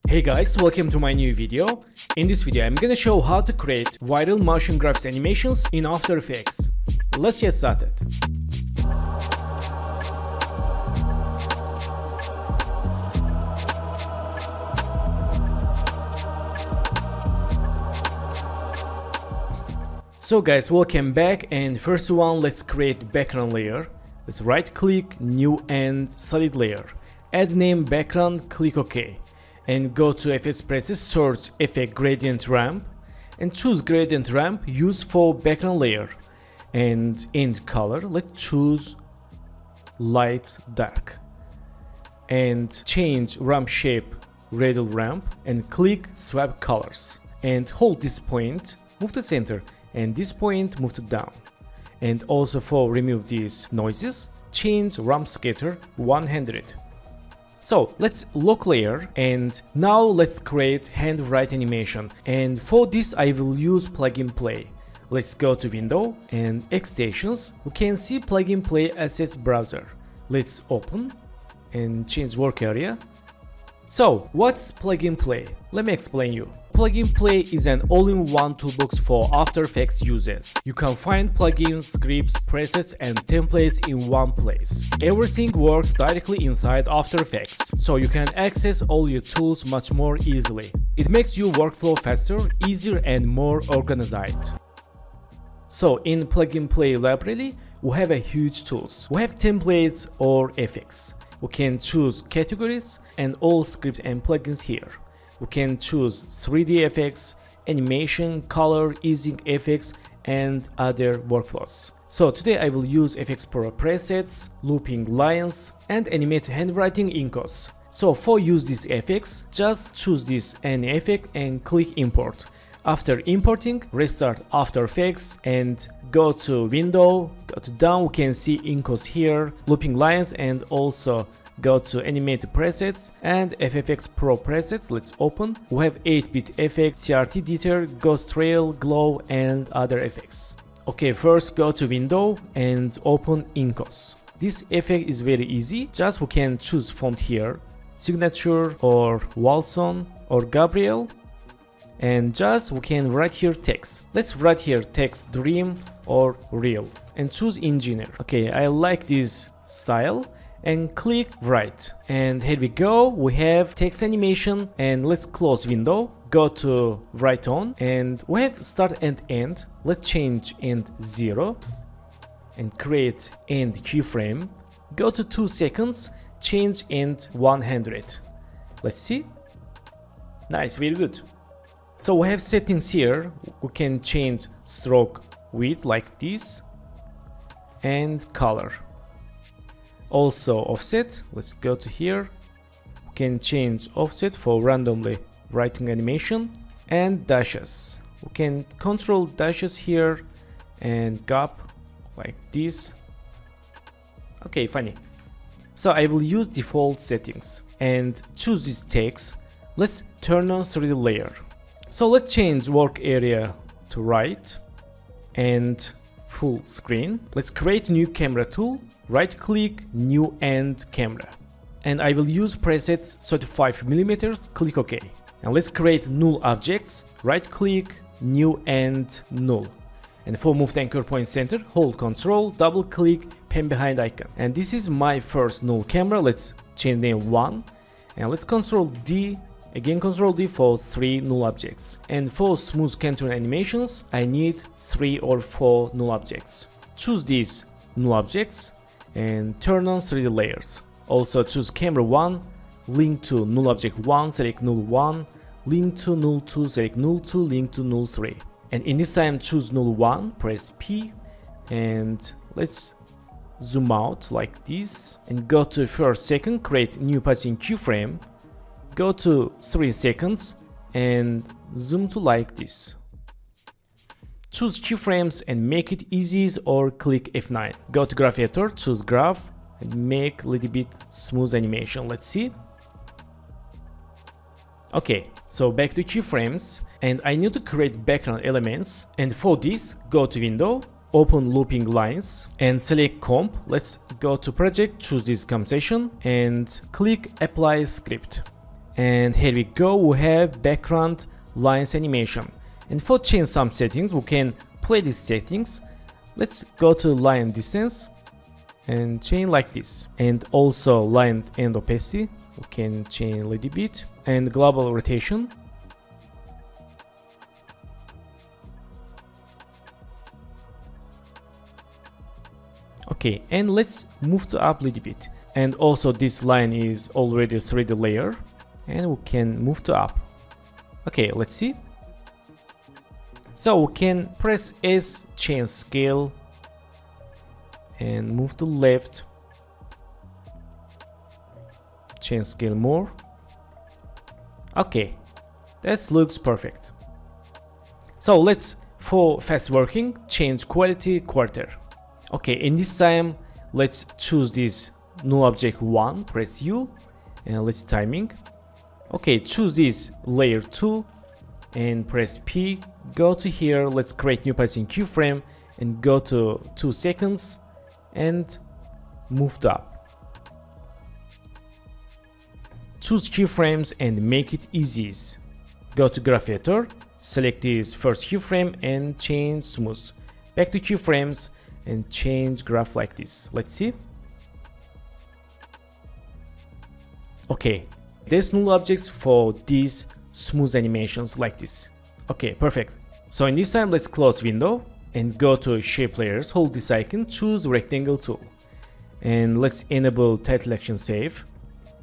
Hey guys, welcome to my new video. In this video I'm gonna show how to create viral motion graphics animations in After Effects. Let's get started. So guys, welcome back, and first one, let's create background layer. Let's right click, new and solid layer. Add name background, click OK. And go to effects presets, search effect gradient ramp and choose gradient ramp, use for background layer. And in color, let's choose light dark. And change ramp shape radial ramp and click swap colors. And hold this point, move to center, and this point move to down. And also for remove these noises, change ramp scatter 100. So let's lock layer, and now let's create handwriting animation, and for this I will use plugin play. Let's go to window and extensions. We can see plugin play assets browser. Let's open and change work area. So what's plugin play? Let me explain you. Plugin Play is an all-in-one toolbox for After Effects users. You can find plugins, scripts, presets, and templates in one place. Everything works directly inside After Effects, so you can access all your tools much more easily. It makes your workflow faster, easier, and more organized. So in Plugin Play library, we have a huge tools. We have templates or effects. We can choose categories and all scripts and plugins here. We can choose 3D effects, animation, color, easing effects, and other workflows. So today I will use FX Pro presets, looping lines, and animate handwriting incos. So for use these effects, just choose this any effect and click import. After importing, restart After Effects and go to window, go to down, we can see incos here, looping lines, and also go to animate presets and FX Pro presets. Let's open. We have 8-bit effects, CRT jitter, ghost trail, glow, and other effects. Okay, first go to window and open incos. This effect is very easy. Just we can choose font here, signature or Walson or Gabriel, and just we can write here text. Let's write here text dream or real and choose engineer. Okay, I like this style and click write, and here we go. We have text animation, and let's close window, go to write on, and we have start and end. Let's change end 0 and create end keyframe. Go to 2 seconds, change end 100. Let's see. Nice, very good. So we have settings here. We can change stroke width like this and color. Also offset, let's go to here. We can change offset for randomly writing animation, and dashes. We can control dashes here and gap like this. Okay, funny. So I will use default settings and choose this text. Let's turn on 3D layer. So let's change work area to right and full screen. Let's create new camera tool. Right click, new and camera. And I will use presets 35mm, click OK. And let's create null objects. Right click, new and null. And for move to anchor point center, hold Ctrl, double click, pen behind icon. And this is my first null camera. Let's change name 1. And let's Ctrl D, again Ctrl D for 3 null objects. And for smooth contour animations, I need 3 or 4 null objects. Choose these null objects and turn on 3D layers. Also choose camera 1, link to null object 1, select null 1, link to null 2, select null 2, link to null 3. And in this time choose null 1, press P, and let's zoom out like this and go to first second, create new position keyframe, go to 3 seconds and zoom to like this. Choose keyframes and make it easy, or click F9. Go to graph editor, choose graph and make a little bit smooth animation. Let's see. Okay, so back to keyframes, and I need to create background elements, and for this go to window, open looping lines and select comp. Let's go to project, choose this composition and click apply script. And here we go, we have background lines animation. And for change some settings, we can play these settings. Let's go to line distance and change like this. And also line and opacity, we can change a little bit. And global rotation. Okay, and let's move to up a little bit. And also this line is already a 3D layer. And we can move to up. Okay, let's see. So we can press S, change scale, and move to left. Change scale more. Okay, that looks perfect. So let's, for fast working, change quality quarter. Okay, in this time, let's choose this null object 1, press U, and let's timing. Okay, choose this layer 2 and press P, go to here, let's create new position keyframe and go to 2 seconds and move to up. Choose keyframes and make it easy. Go to graph editor, select this first keyframe and change smooth. Back to keyframes and change graph like this. Let's see. Okay. There's null objects for these smooth animations like this. Okay, perfect. So in this time, let's close window and go to shape layers, hold this icon, choose rectangle tool. And let's enable title action save.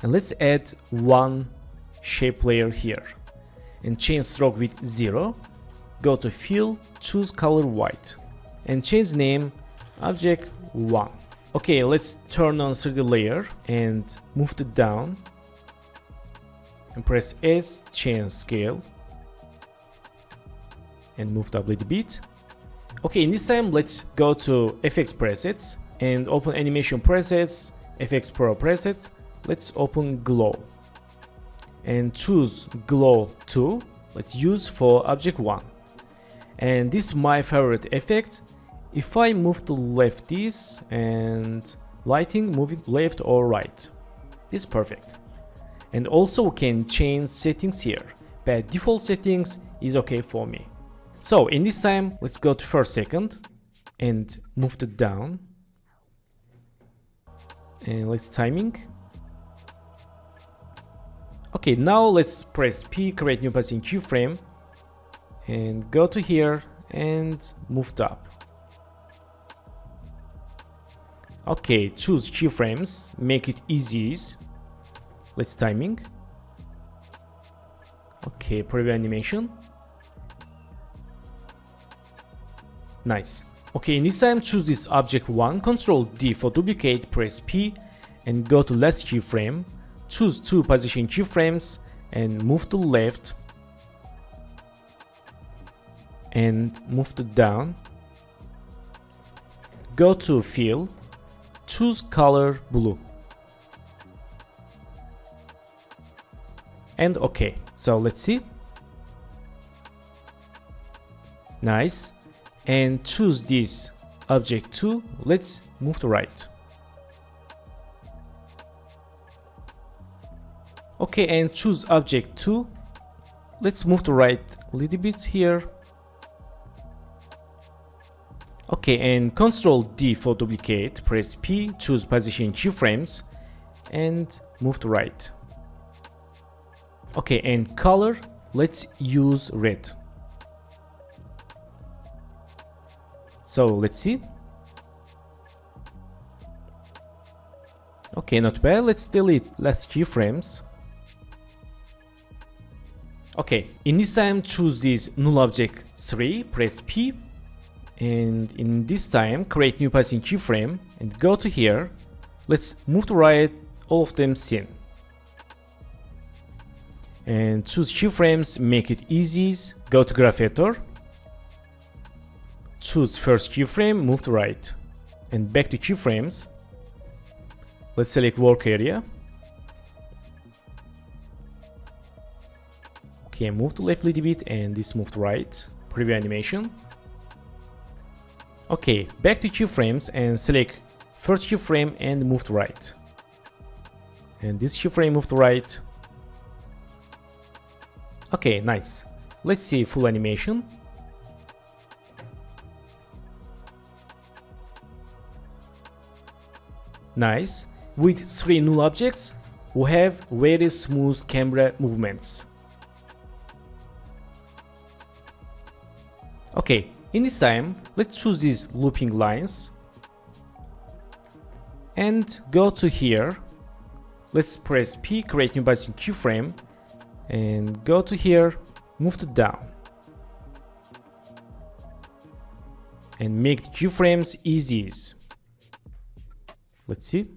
And let's add one shape layer here. And change stroke with 0. Go to fill, choose color white. And change name object 1. Okay, let's turn on 3D layer and move it down. And press S, change scale, and move up a little bit. Okay, in this time, let's go to FX presets and open animation presets, FX Pro presets. Let's open glow and choose glow 2. Let's use for object 1. And this is my favorite effect. If I move to left this and lighting, moving left or right, this is perfect. And also we can change settings here, but default settings is okay for me. So in this time, let's go to first second and move it down. And let's timing. Okay, now let's press P, create new position keyframe, and go to here and move it up. Okay, choose keyframes, make it easy. Let's timing. Okay, preview animation. Nice. Okay, in this time, choose this object 1, Ctrl D for duplicate, press P, and go to last keyframe. Choose 2 position keyframes and move to left. And move to down. Go to fill, choose color blue. And okay, so let's see. Nice. And choose this object 2. Let's move to right. Okay, and choose object 2. Let's move to right a little bit here. Okay, and Ctrl D for duplicate, press P, choose position keyframes, and move to right. Okay, and color, let's use red. So let's see. Okay, not bad. Let's delete last keyframes. Okay, in this time, choose this null object 3, press P, and in this time, create new position keyframe and go to here. Let's move to right, all of them seen. And choose keyframes, make it easy. Go to graph editor. Choose first keyframe, move to right. And back to keyframes. Let's select work area. Okay, move to left a little bit and this move to right. Preview animation. Okay, back to keyframes and select first keyframe and move to right. And this keyframe move to right. Okay, nice. Let's see full animation. Nice. With 3 null objects, we have very smooth camera movements. Okay, in this time, let's choose these looping lines and go to here. Let's press P, create new partition keyframe, and go to here, move it down, and make the keyframes easy. Let's see.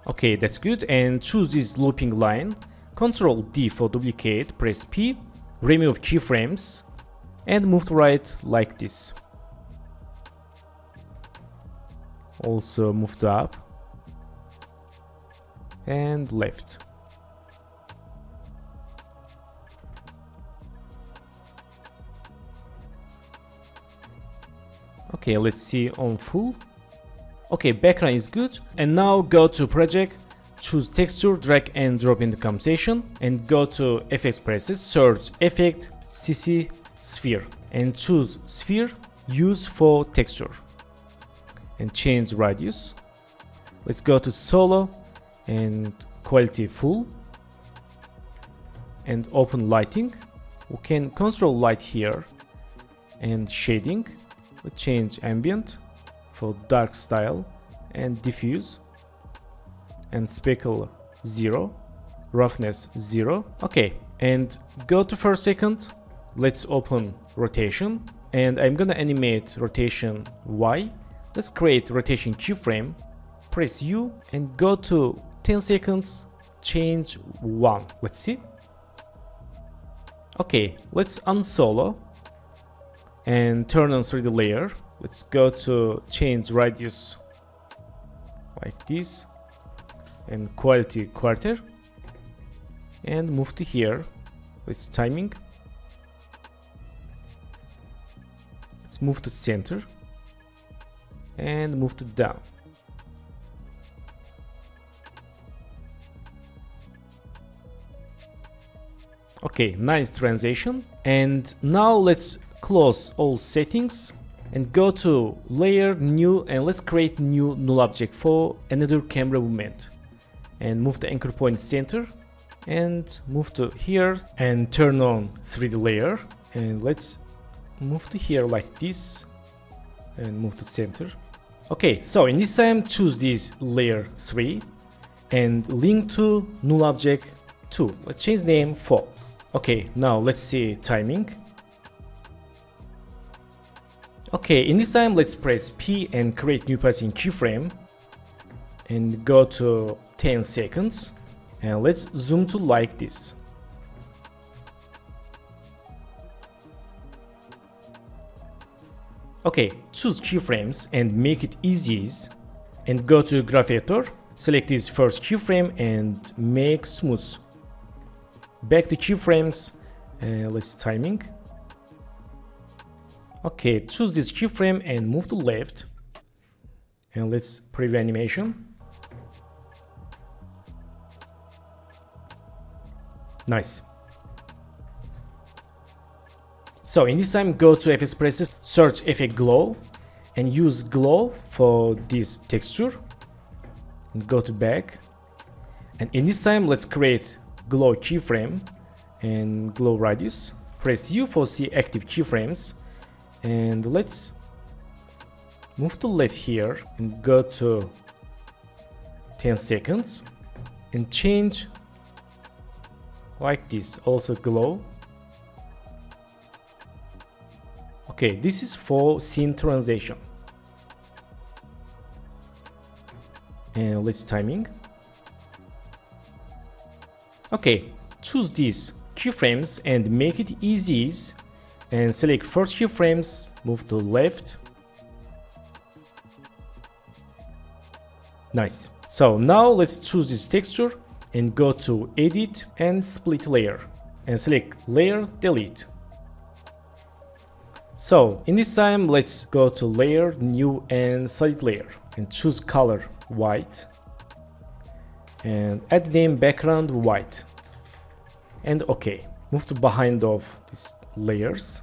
Okay, that's good. And choose this looping line. Ctrl D for duplicate. Press P. Remove keyframes. And move to right like this. Also move to up. And left. Okay, let's see on full. Okay, background is good. And now go to project, choose texture, drag and drop in the composition, and go to effects presets, search effect, CC, sphere, and choose sphere, use for texture, and change radius. Let's go to solo and quality full, and open lighting. We can control light here, and shading. Let's change ambient for dark style, and diffuse, and speckle 0, roughness 0. Okay, and go to first second. Let's open rotation, and I'm gonna animate rotation Y. Let's create rotation keyframe, press U, and go to 10 seconds, change 1. Let's see. Okay, let's unsolo and turn on 3D layer. Let's go to change radius like this, and quality quarter, and move to here. Let's timing. Let's move to center and move to down. Okay, nice transition. And now let's close all settings and go to layer, new, and let's create new null object for another camera movement, and move the anchor point center and move to here and turn on 3D layer, and let's move to here like this and move to center. Okay, so in this time choose this layer 3 and link to null object 2. Let's change name 4. Okay, now let's see timing. Okay, in this time let's press P and create new partition keyframe and go to 10 seconds, and let's zoom to like this. Okay, choose keyframes and make it easy, and go to graph editor, select this first keyframe and make smooth. Back to keyframes, let's timing. Okay, choose this keyframe and move to left, and let's preview animation. Nice. So in this time go to effects presets, search effect glow, and use glow for this texture, and go to back, and in this time let's create glow keyframe and glow radius. Press U for see active keyframes, and let's move to left here and go to 10 seconds and change like this, also glow. Okay, this is for scene transition, and let's timing. Okay, choose these keyframes and make it easy, and select first keyframes, move to left. Nice. So now let's choose this texture and go to edit and split layer, and select layer, delete. So in this time let's go to layer, new, and solid layer, and choose color white, and add name background white, and OK. Move to behind of these layers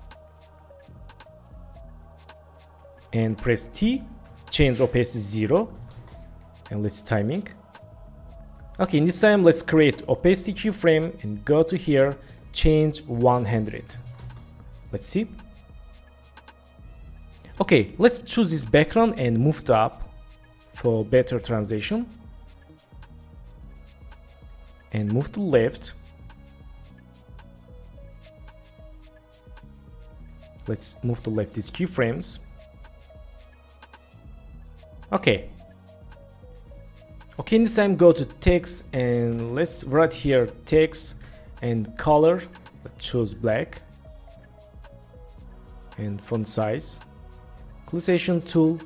and press T, change opacity 0, and let's timing. Okay, in this time let's create opacity keyframe and go to here, change 100. Let's see. Okay, let's choose this background and move it up for better transition, and move to left. Let's move to left these keyframes. Okay. Okay, in this time go to text and let's write here text and color. Let's choose black and font size. Clicization tool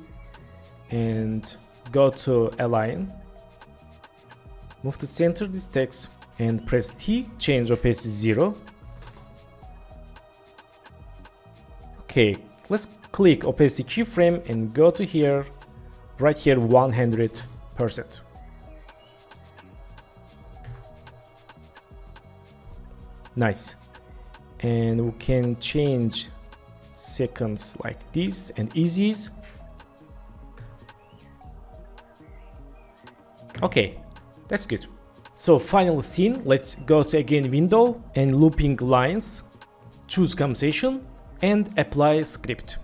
and go to align. Move to center this text and press T, change opacity 0. Okay, let's click opacity keyframe and go to here, right here 100%. Nice. And we can change seconds like this and easies. Okay, that's good. So final scene, let's go to again window and looping lines, choose compensation and apply script.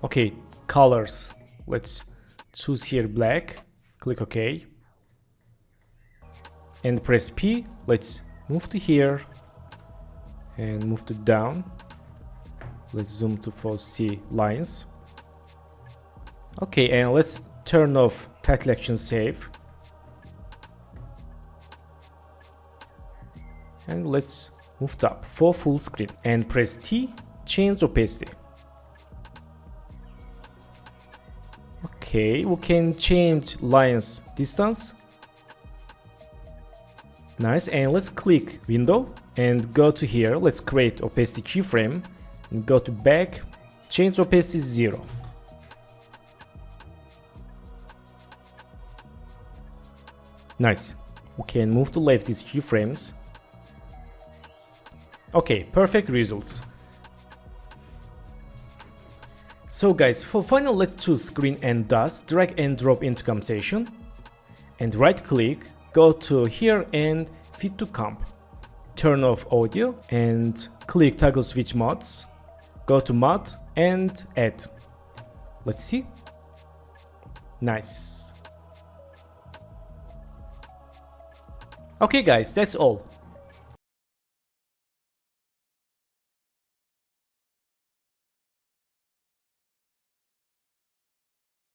Okay, colors, let's choose here black, click OK and press P. Let's move to here and move to down. Let's zoom to 4C lines. Okay, and let's turn off title action save. And let's move it up for full screen and press T, change opacity. Okay, we can change lines distance. Nice, and let's click window and go to here. Let's create opacity keyframe and go to back, change opacity 0. Nice. We can move to left these keyframes. Okay, perfect results. So guys, for final let's choose screen and dust, drag and drop into compensation and right click, go to here and fit to comp. Turn off audio and click toggle switch mods, go to mod and add. Let's see. Nice. Okay guys, that's all.